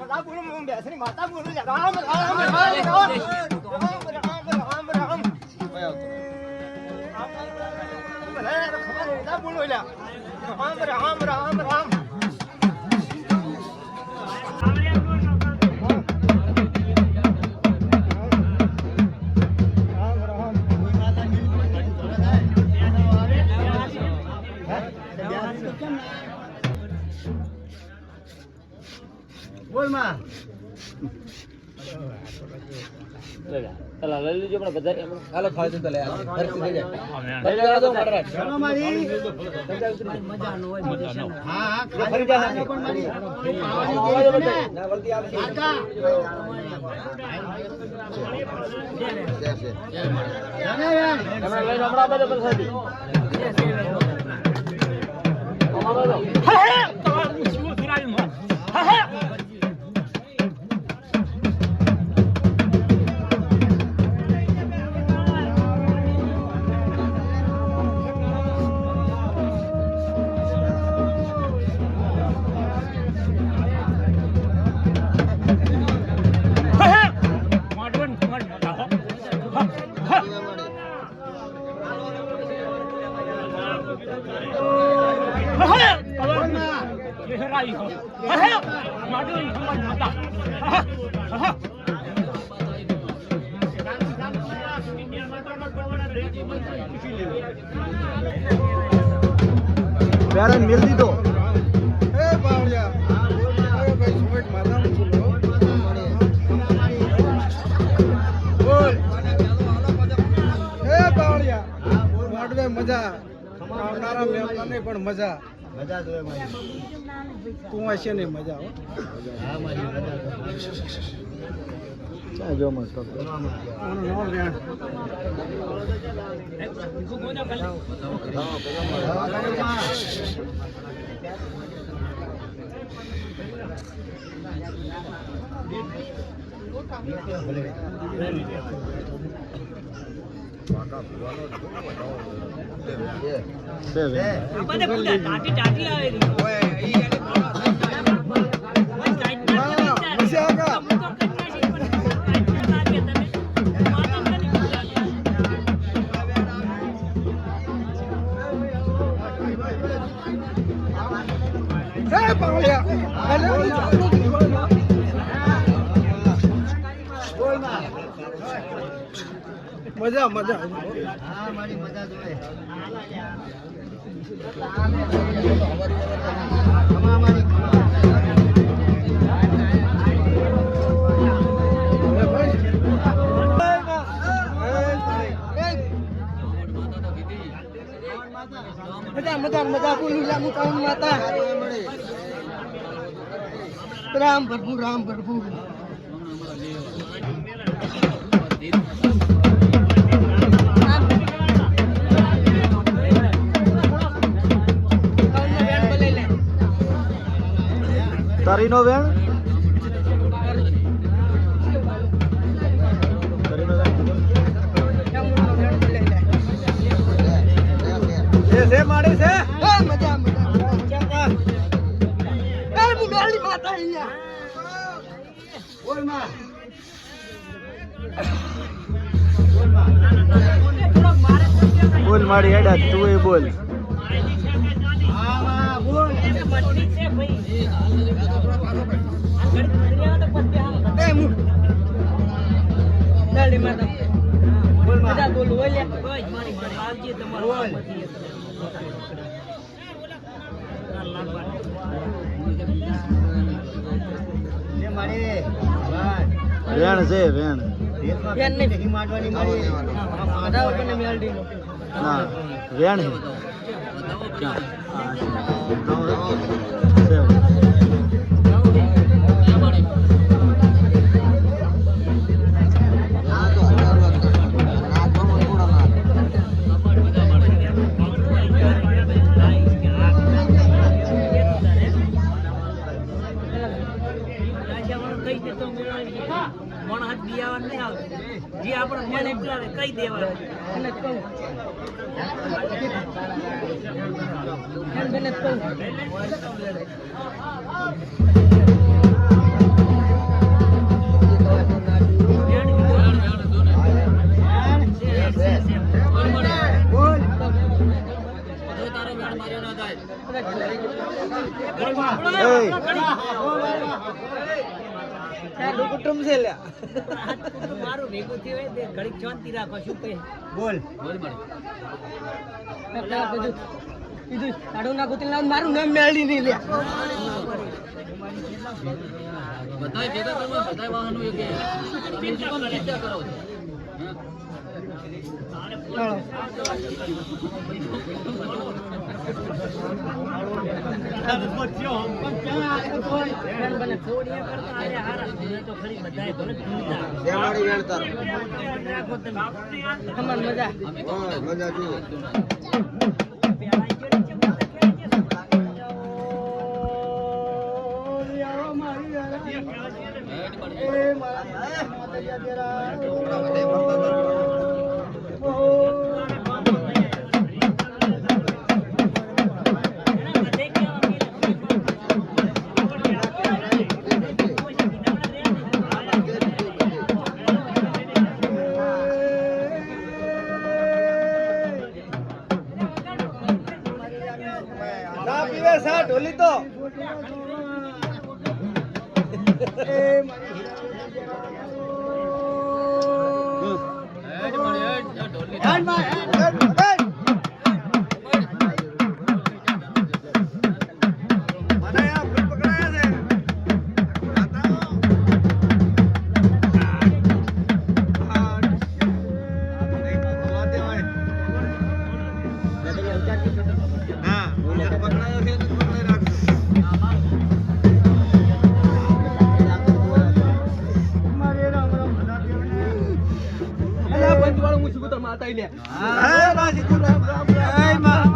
દાદા બોલું હું બેસની માતા બોલું રામ રામ રામ રામ રામ રામ રામ બોલો રામ રામ રામ બોલ માં ચલા લઈ લીજો પણ બધા હાલો ખાઈ તો લે આ ફરતી થઈ જાય ચલો મારી મજા નો હોય હા હા ફરી જા પણ મારી ના વળતી આવશે કાકા જાને યાર તમે લઈ હમણાં બધે પ્રસાદી અમારો હે હે તમારું શું સુરાયું હે હે બેરન મિલ દીધો એ બાવળિયા એ ભાઈ સુમેટ માતા બોલ એ બાવળિયા મોડવે મજા આવનારા મહેમાનને પણ મજા મજા જોવે મારી તું હશે ને મજા હો હા મારી મજા ચા જો મસ્ત આનો નામ રેણ મજા મજા હા મારી મજા જોવે મજા મજા મજા બોલું જામુ કામ માતા રામ પ્રભુ રામ પ્રભુ તારીનો વેણ છે માડી છે મજા મજા એ મુગાલી માતા અહીંયા બોલ માં બોલ મારી હેડા તું એ બોલ હા બોલ એ મુ દાડી માતા બોલ મજા બોલ ઓલ્યા બસ મારી આવજે તમારો બોલ લે મારી વેણ છે વેણ વેણ નહીં દેખી માડવાની મારી આધા ઉપર ને મેલડી ના વેણ હે ક્યાં જે આપણે મને બોલાવે કઈ દેવાનું અને કહું એમ બને કહું તારું કુટુંબ છે લ્યા. આ કુટુંબ મારું ભેગું થયું હોય તે ઘડીક શાંતિ રાખો શું કહે બોલ કીધું તારું ના કુતરી લાવ મારું નામ મેળવી નહીં લે બધાય ભેગા કરવા બધાય વાહનો એક ચિંતા કરો મને થોડીયા કરતા આરે હારા તો ખરી બધાય ભલે ધૂમતા દેવાળી વેણતા રાખો તમે તમાર મજા મજા જુઓ. ના પીવે સા ઢોલી તો રામ રામ